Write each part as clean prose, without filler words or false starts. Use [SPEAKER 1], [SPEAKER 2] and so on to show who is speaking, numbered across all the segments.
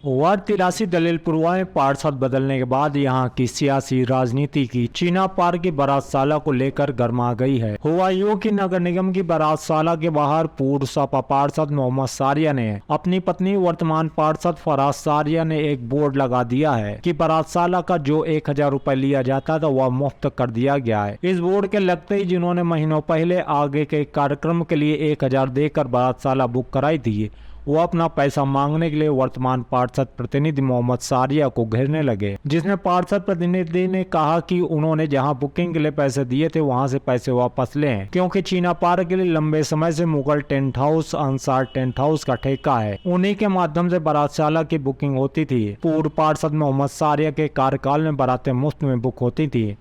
[SPEAKER 1] Ward 83 दलीलपुरवा में पार्षद बदलने के बाद यहां की सियासी राजनीति की चीना पार की बारातशाला को लेकर गर्मा गई है। हुआ यूं कि नगर निगम की बारातशाला के बाहर पूर्व सपा पार्षद मोहम्मद सारिया ने अपनी पत्नी वर्तमान पार्षद फराज सारिया ने एक बोर्ड लगा दिया है कि बारातशाला का जो 1000 रुपए लिया जाता था वह मुफ्त कर दिया गया है। इस बोर्ड के लगते ही जिन्होंने महीनों पहले आगे के कार्यक्रम के लिए 1000 देकर बारातशाला बुक कराई थी, वो अपना पैसा मांगने के लिए वर्तमान पार्षद प्रतिनिधि मोहम्मद सारिया को घेरने लगे, जिसमें पार्षद प्रतिनिधि ने कहा कि उन्होंने जहां बुकिंग के लिए पैसे दिए थे वहां से पैसे वापस लें, क्योंकि चीना पार्क के लिए लंबे समय से Mughal tent house, Ansar tent house का ठेका है। उन्हीं के माध्यम से बारातशाला की बुकिंग होती थी। पूर्व पार्षद मोहम्मद सारिया के कार्यकाल में बारातें मुफ्त में बुक होती थी।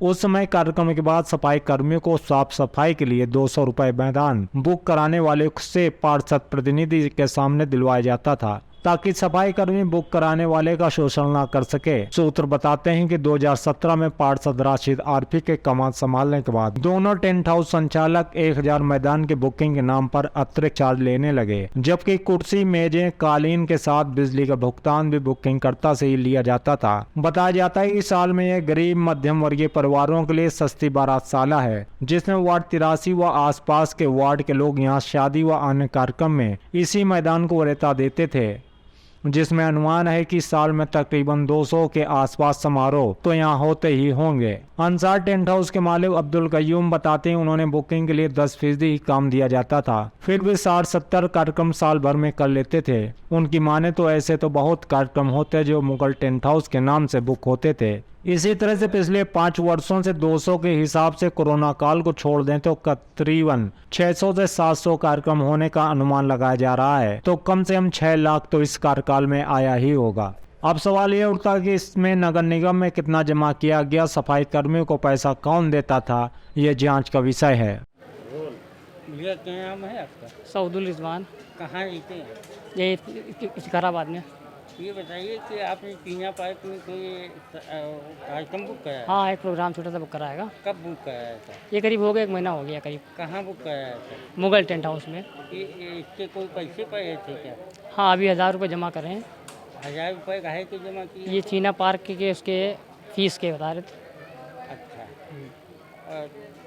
[SPEAKER 1] उस समय कार्यक्रम के बाद सफाई कर्मियों को साफ सफाई के लिए 200 रुपए मैदान बुक कराने वाले से पार्षद प्रतिनिधि के सामने दिलवाया जाता था, ताकि सफाई कर्मी बुक कराने वाले का शोषण न कर सके। सूत्र बताते हैं कि 2017 में पार्षद राशिद आरफी के कमान संभालने के बाद दोनों टेंट हाउस संचालक 1000 मैदान के बुकिंग के नाम पर अतिरिक्त चार्ज लेने लगे, जबकि कुर्सी, मेजें, कालीन के साथ बिजली का भुगतान भी बुकिंग करता से ही लिया जाता था। बताया जाता है कि साल में यह गरीब मध्यम वर्गीय परिवारों के लिए सस्ती बारातशाला है, जिसमें वार्ड 83 व आसपास के वार्ड के लोग यहाँ शादी व अन्य कार्यक्रम में इसी मैदान को वरीयता देते थे, जिसमें अनुमान है कि साल में तकरीबन 200 के आसपास समारोह तो यहाँ होते ही होंगे। अंसार टेंट हाउस के मालिक अब्दुल कयूम बताते हैं उन्होंने बुकिंग के लिए 10% ही काम दिया जाता था, फिर भी 60-70 कार्यक्रम साल भर में कर लेते थे। उनकी माने तो ऐसे तो बहुत कार्यक्रम होते जो मुगल टेंट हाउस के नाम से बुक होते थे। इसी तरह से पिछले 5 वर्षों से 200 के हिसाब से कोरोना काल को छोड़ दें तो तकरीबन 600 से 700 कार्यक्रम होने का अनुमान लगाया जा रहा है, तो कम से कम 6 लाख तो इस कार्यकाल में आया ही होगा। अब सवाल ये उठता है कि इसमें नगर निगम में कितना जमा किया गया, सफाई कर्मियों को पैसा कौन देता था, ये जांच का विषय है।
[SPEAKER 2] भैया क्या नाम है आपका?
[SPEAKER 3] सऊदुल रिजवान।
[SPEAKER 2] कहाँ रहते हैं?
[SPEAKER 3] ये सिकंदराबाद में।
[SPEAKER 2] ये बताइए कि आपने चीना पार्क में कोई कार्यक्रम बुक कराया?
[SPEAKER 3] हाँ, एक प्रोग्राम छोटा सा बुक कराएगा।
[SPEAKER 2] कब बुक कराया था?
[SPEAKER 3] ये करीब हो गया, 1 महीना हो गया करीब।
[SPEAKER 2] कहाँ बुक कराया था?
[SPEAKER 3] मुगल टेंट हाउस में।
[SPEAKER 2] इसके कोई पैसे पाए थे क्या?
[SPEAKER 3] हाँ, अभी 1000 रुपये जमा करे हैं।
[SPEAKER 2] 1000 रुपये काहे के जमा किए?
[SPEAKER 3] ये चीना पार्क के उसके फीस के बता रहे थे।
[SPEAKER 2] अच्छा,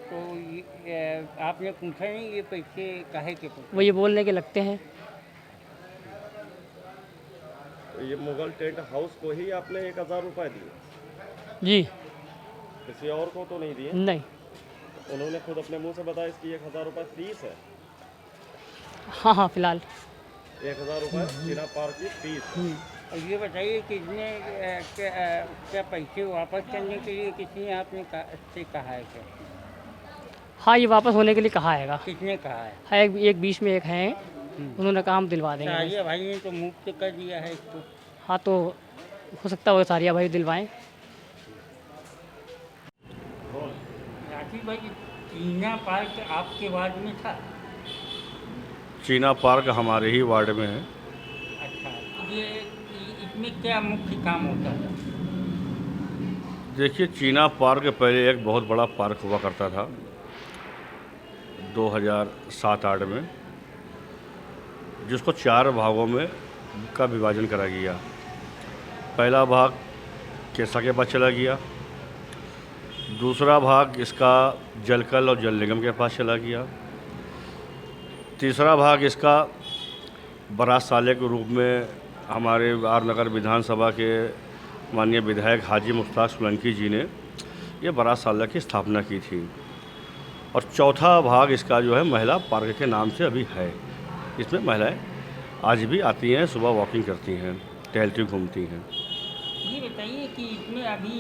[SPEAKER 2] तो आपने पूछा नहीं ये पैसे काहे के पूछे?
[SPEAKER 3] वो ये बोलने के लगते हैं।
[SPEAKER 4] ये मुगल टेंट हाउस को ही आपने 1000 रुपये दिए?
[SPEAKER 3] जी।
[SPEAKER 4] किसी और को तो नहीं दिए?
[SPEAKER 3] नहीं।
[SPEAKER 4] उन्होंने खुद अपने मुंह से बताया इसकी 1000 रुपये फीस है।
[SPEAKER 3] हाँ हाँ, फिलहाल
[SPEAKER 4] 1000 रुपये चीना पार्क की फीस है।
[SPEAKER 2] और ये बताइए कि इसमें क्या पैसे वापस करने के लिए किसी ने आपने से कहा है क्या?
[SPEAKER 3] हाँ, ये वापस होने के लिए कहा हैगा।
[SPEAKER 2] किसने कहा है?
[SPEAKER 3] है एक बीच में एक हैं, उन्होंने कहा हम दिलवा देंगे।
[SPEAKER 2] सारिया भाई ने तो मुफ्त कर दिया है इसको।
[SPEAKER 3] हाँ, तो हो सकता है सारिया भाई दिलवाएं।
[SPEAKER 2] राखी भाई, चीना पार्क आपके वार्ड में था?
[SPEAKER 4] चीना पार्क हमारे ही वार्ड में है।
[SPEAKER 2] अच्छा, तो ये इसमें क्या मुख्य काम होता था?
[SPEAKER 4] देखिए, चीना पार्क पहले एक बहुत बड़ा पार्क हुआ करता था 2007-8 में, जिसको 4 भागों में का विभाजन करा गया। पहला भाग केसा के पास चला गया, दूसरा भाग इसका जलकल और जल निगम के पास चला गया, तीसरा भाग इसका बारातशाला के रूप में हमारे आर नगर विधानसभा के माननीय विधायक हाजी मुश्ताक सोलंकी जी ने ये बारातशाला की स्थापना की थी, और चौथा भाग इसका जो है महिला पार्क के नाम से अभी है। इसमें महिलाएं आज भी आती हैं, सुबह वॉकिंग करती हैं, टहलती घूमती हैं।
[SPEAKER 2] ये बताइए कि इसमें अभी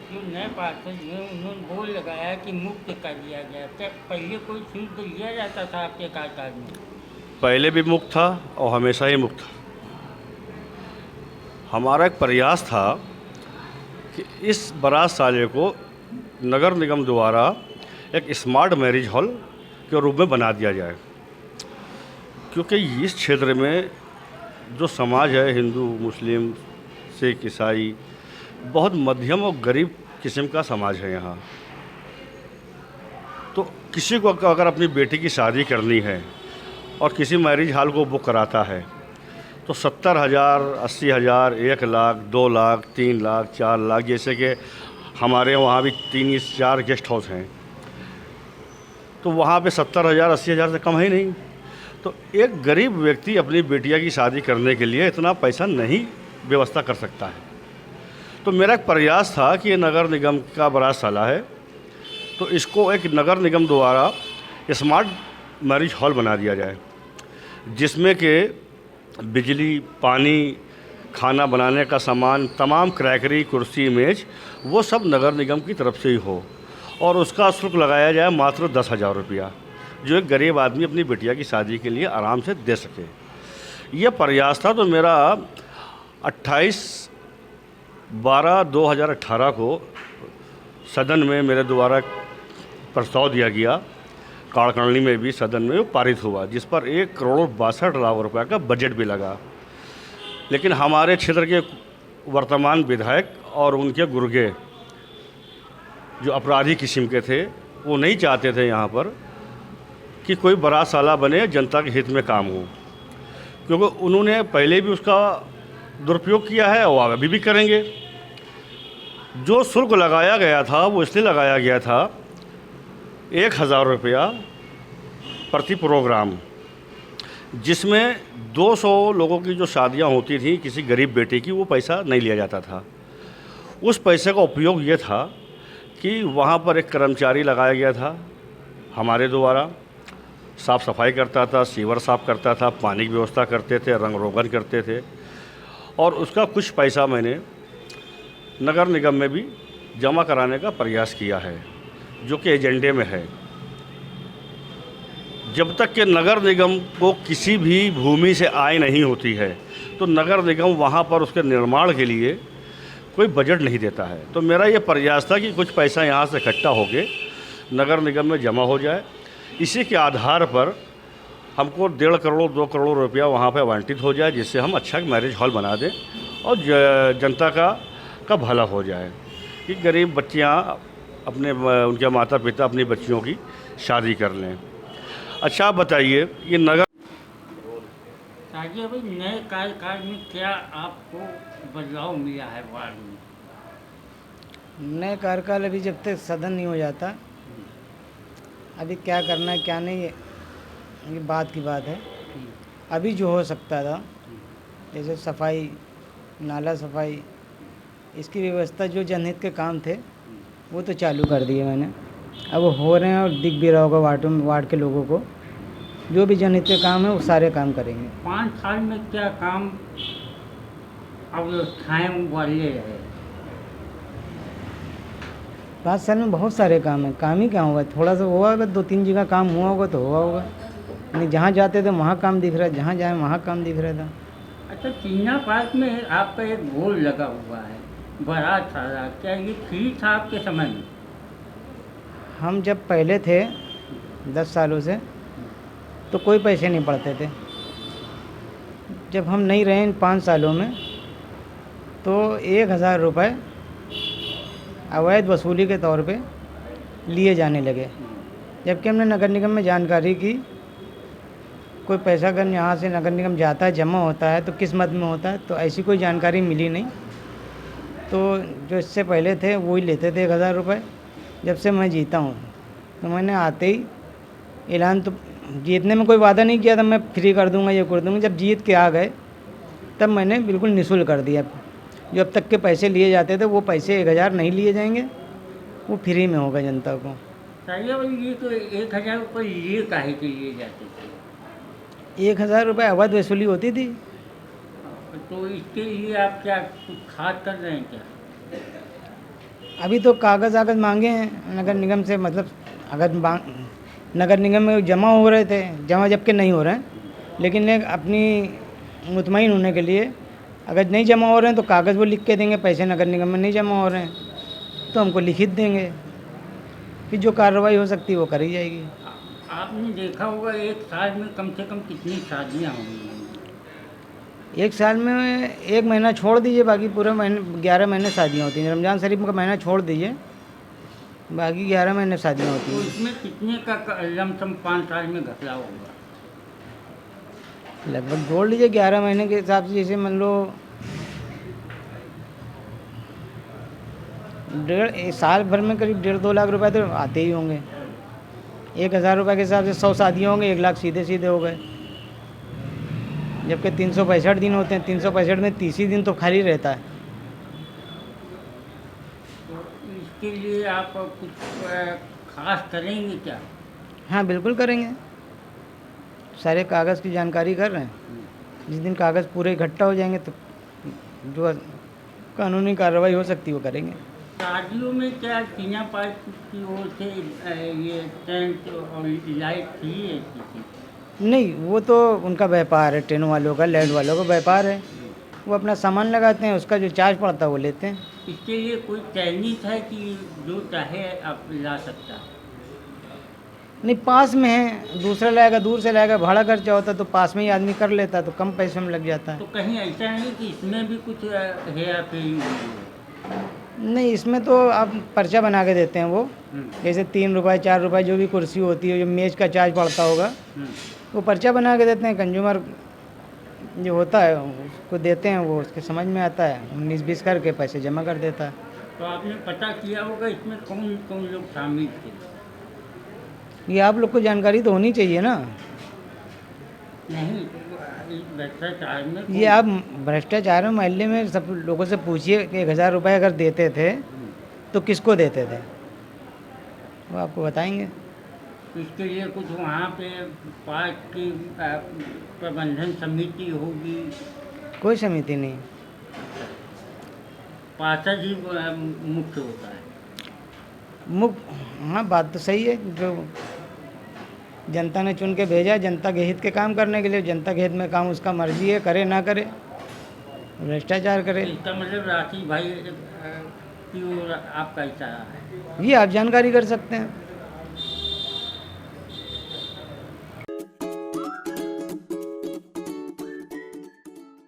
[SPEAKER 2] जो नए पार्षद हैं उन्होंने बोल लगाया कि मुफ्त कर दिया गया, क्या पहले कोई शुल्क लिया जाता था आपके कार्यकाल में?
[SPEAKER 4] पहले भी मुक्त था और हमेशा ही मुक्त था। हमारा एक प्रयास था कि इस बारातशाला को नगर निगम द्वारा एक स्मार्ट मैरिज हॉल के रूप में बना दिया जाए, क्योंकि इस क्षेत्र में जो समाज है, हिंदू, मुस्लिम, सिख, ईसाई, बहुत मध्यम और गरीब किस्म का समाज है यहाँ। तो किसी को अगर अपनी बेटी की शादी करनी है और किसी मैरिज हॉल को बुक कराता है, तो 70,000, 80,000, 1 लाख, 2 लाख, 3 लाख, 4 लाख, जैसे कि हमारे वहाँ भी 3-4 गेस्ट हाउस हैं, तो वहाँ पे 70,000, 80,000 से कम है ही नहीं। तो एक गरीब व्यक्ति अपनी बेटिया की शादी करने के लिए इतना पैसा नहीं व्यवस्था कर सकता है। तो मेरा एक प्रयास था कि ये नगर निगम का बारात साला है, तो इसको एक नगर निगम द्वारा स्मार्ट मैरिज हॉल बना दिया जाए, जिसमें कि बिजली, पानी, खाना बनाने का सामान, तमाम क्रैकरी, कुर्सी, मेज, वो सब नगर निगम की तरफ से ही हो, और उसका शुल्क लगाया जाए मात्र 10,000 रुपया, जो एक गरीब आदमी अपनी बिटिया की शादी के लिए आराम से दे सके। यह प्रयास था। तो मेरा 28/12/2018 को सदन में मेरे द्वारा प्रस्ताव दिया गया, कार्यकारिणी में भी सदन में वो पारित हुआ, जिस पर 1,62,00,000 रुपये का बजट भी लगा। लेकिन हमारे क्षेत्र के वर्तमान विधायक और उनके गुर्गे जो अपराधी किस्म के थे, वो नहीं चाहते थे यहाँ पर कि कोई बारात साला बने, जनता के हित में काम हो, क्योंकि उन्होंने पहले भी उसका दुरुपयोग किया है और अभी भी करेंगे। जो शुल्क लगाया गया था वो इसलिए लगाया गया था 1,000 रुपया प्रति प्रोग्राम, जिसमें 200 लोगों की जो शादियां होती थी किसी गरीब बेटे की, वो पैसा नहीं लिया जाता था। उस पैसे का उपयोग ये था कि वहाँ पर एक कर्मचारी लगाया गया था हमारे द्वारा, साफ़ सफाई करता था, सीवर साफ़ करता था, पानी की व्यवस्था करते थे, रंग रोगन करते थे, और उसका कुछ पैसा मैंने नगर निगम में भी जमा कराने का प्रयास किया है, जो कि एजेंडे में है। जब तक कि नगर निगम को किसी भी भूमि से आय नहीं होती है, तो नगर निगम वहाँ पर उसके निर्माण के लिए कोई बजट नहीं देता है। तो मेरा ये प्रयास था कि कुछ पैसा यहाँ से इकट्ठा होके नगर निगम में जमा हो जाए। इसी के आधार पर हमको 1.5 करोड़ 2 करोड़ रुपया वहाँ पे आवंटित हो जाए, जिससे हम अच्छा मैरिज हॉल बना दें और जनता का भला हो जाए, कि गरीब बच्चियाँ अपने उनके माता पिता अपनी बच्चियों की शादी कर लें। अच्छा, आप बताइए, ये नगर
[SPEAKER 2] ताकि भाई नए कार्यकाल में क्या आपको बदलाव मिला है वार्ड में?
[SPEAKER 5] नए कार्यकाल अभी जब तक सदन नहीं हो जाता, अभी क्या करना है क्या नहीं, ये बात की बात है। अभी जो हो सकता था, जैसे सफाई, नाला सफाई, इसकी व्यवस्था, जो जनहित के काम थे वो तो चालू कर दिए मैंने। अब वो हो रहे हैं और दिख भी रहा होगा वार्ड के लोगों को। जो भी जनहित के काम है वो सारे काम करेंगे।
[SPEAKER 2] 5 साल में क्या काम अव्यवस्थाएँ वाले रहे?
[SPEAKER 5] 5 साल में बहुत सारे काम हैं। काम ही क्या होगा, थोड़ा सा हुआ होगा, 2-3 जगह काम हुआ होगा तो हुआ होगा, नहीं जहाँ जाते थे वहाँ काम दिख रहा है, जहाँ जाए वहाँ काम दिख रहा था।
[SPEAKER 2] अच्छा, चीना पार्क में आपका एक बोर्ड लगा हुआ है, बारात साला, क्या ये फ्री था आपके समय में?
[SPEAKER 5] हम जब पहले थे 10 सालों से, तो कोई पैसे नहीं पड़ते थे। जब हम नहीं रहे इन 5 सालों में, तो 1,000 रुपये अवैध वसूली के तौर पे लिए जाने लगे। जबकि हमने नगर निगम में जानकारी की, कोई पैसा अगर यहाँ से नगर निगम जाता है, जमा होता है, तो किस मद में होता है, तो ऐसी कोई जानकारी मिली नहीं। तो जो इससे पहले थे वही लेते थे 1,000 रुपये। जब से मैं जीता हूँ, तो मैंने आते ही ऐलान, तो जीतने में कोई वादा नहीं किया था मैं फ्री कर दूँगा, ये कर दूँगा। जब जीत के आ गए तब मैंने बिल्कुल निःशुल्क कर दिया। जो अब तक के पैसे लिए जाते थे, वो पैसे 1,000 नहीं लिए जाएंगे, वो फ्री में होगा जनता को।
[SPEAKER 2] चाहिए भाई, ये तो 1,000 रुपये ये काहे के लिए जाते थे?
[SPEAKER 5] 1,000 रुपये अवैध वसूली होती थी।
[SPEAKER 2] तो इसके लिए आप क्या कुछ खास कर रहे हैं क्या?
[SPEAKER 5] अभी तो कागज़ आगज़ मांगे हैं नगर निगम से, मतलब अगर नगर निगम में जमा हो रहे थे, जमा जबकि नहीं हो रहे हैं, लेकिन अपनी मुतमईन होने के लिए अगर नहीं जमा हो रहे हैं तो कागज़ वो लिख के देंगे, पैसे नगर निगम में नहीं जमा हो रहे हैं तो हमको लिखित देंगे, फिर जो कार्रवाई हो सकती है वो करी जाएगी।
[SPEAKER 2] आपने देखा होगा 1 साल में कम से कम कितनी शादियाँ होंगी?
[SPEAKER 5] 1 साल में 1 महीना छोड़ दीजिए, बाकी पूरे महीने 11 महीने शादियाँ होती हैं। रमज़ान शरीफ का महीना छोड़ दीजिए, बाकी 11 महीने शादियाँ होती
[SPEAKER 2] तो
[SPEAKER 5] हैं।
[SPEAKER 2] इसमें कितने का लमसम 5 साल में घपला होगा?
[SPEAKER 5] लगभग जोड़ लीजिए 11 महीने के हिसाब से, जैसे मान लो साल भर में करीब 1.5-2 लाख रुपए तो आते ही होंगे। 1,000 रुपये के हिसाब से 100 शादियाँ होंगे, 1 लाख सीधे सीधे हो गए। जबकि 365 दिन होते हैं, 365 में 30 ही दिन तो खाली रहता है।
[SPEAKER 2] तो इसके लिए आप कुछ खास करेंगे क्या?
[SPEAKER 5] हाँ बिल्कुल करेंगे, सारे कागज़ की जानकारी कर रहे हैं। जिस दिन कागज़ पूरे इकट्ठा हो जाएंगे तो जो कानूनी कार्रवाई हो सकती है वो करेंगे।
[SPEAKER 2] शादियों में क्या चीना पार्क की ओर से ये टेंट और लाइट फ्री है किसी?
[SPEAKER 5] नहीं, वो तो उनका व्यापार है, ट्रेनों वालों का, लैंड वालों का व्यापार है। वो अपना सामान लगाते हैं, उसका जो चार्ज पड़ता है वो लेते हैं।
[SPEAKER 2] इसके लिए कोई चयनित है कि जो चाहे आप ला सकता है?
[SPEAKER 5] नहीं, पास में है, दूसरा लाएगा, दूर से लाएगा, भाड़ा खर्चा होता है तो पास में ही आदमी कर लेता है तो कम पैसे में लग जाता है।
[SPEAKER 2] तो कहीं ऐसा नहीं कि इसमें भी कुछ हेरा फेरी हुई है?
[SPEAKER 5] नहीं, इसमें तो आप पर्चा बना के देते हैं वो, जैसे 3 रुपये 4 रुपये जो भी कुर्सी होती है, जो मेज का चार्ज पड़ता होगा, वो पर्चा बना के देते हैं। कंज्यूमर जो होता है उसको देते हैं, वो उसके समझ में आता है, 19-20 करके पैसे जमा कर देता है।
[SPEAKER 2] तो आपने पता किया होगा इसमें कौन कौन लोग शामिल थे?
[SPEAKER 5] ये आप लोग को जानकारी तो होनी चाहिए ना।
[SPEAKER 2] नहीं, इस भ्रष्टाचार में
[SPEAKER 5] ये आप भ्रष्टाचार में मोहल्ले में सब लोगों से पूछिए कि 1,000 रुपये अगर देते थे तो किसको देते थे, वो आपको बताएंगे।
[SPEAKER 2] इसके लिए कुछ वहाँ पे पार्क की प्रबंधन समिति होगी?
[SPEAKER 5] कोई समिति नहीं,
[SPEAKER 2] पार्षद ही मुख्य होता है।
[SPEAKER 5] हाँ बात तो सही है, जो जनता ने चुन के भेजा जनता के हित के काम करने के लिए, जनता के हित में काम उसका मर्जी है, करे ना करे, भ्रष्टाचार करे।
[SPEAKER 2] इसका मतलब राशि भाई की ओर आपका इशारा है?
[SPEAKER 5] ये आप जानकारी कर सकते हैं।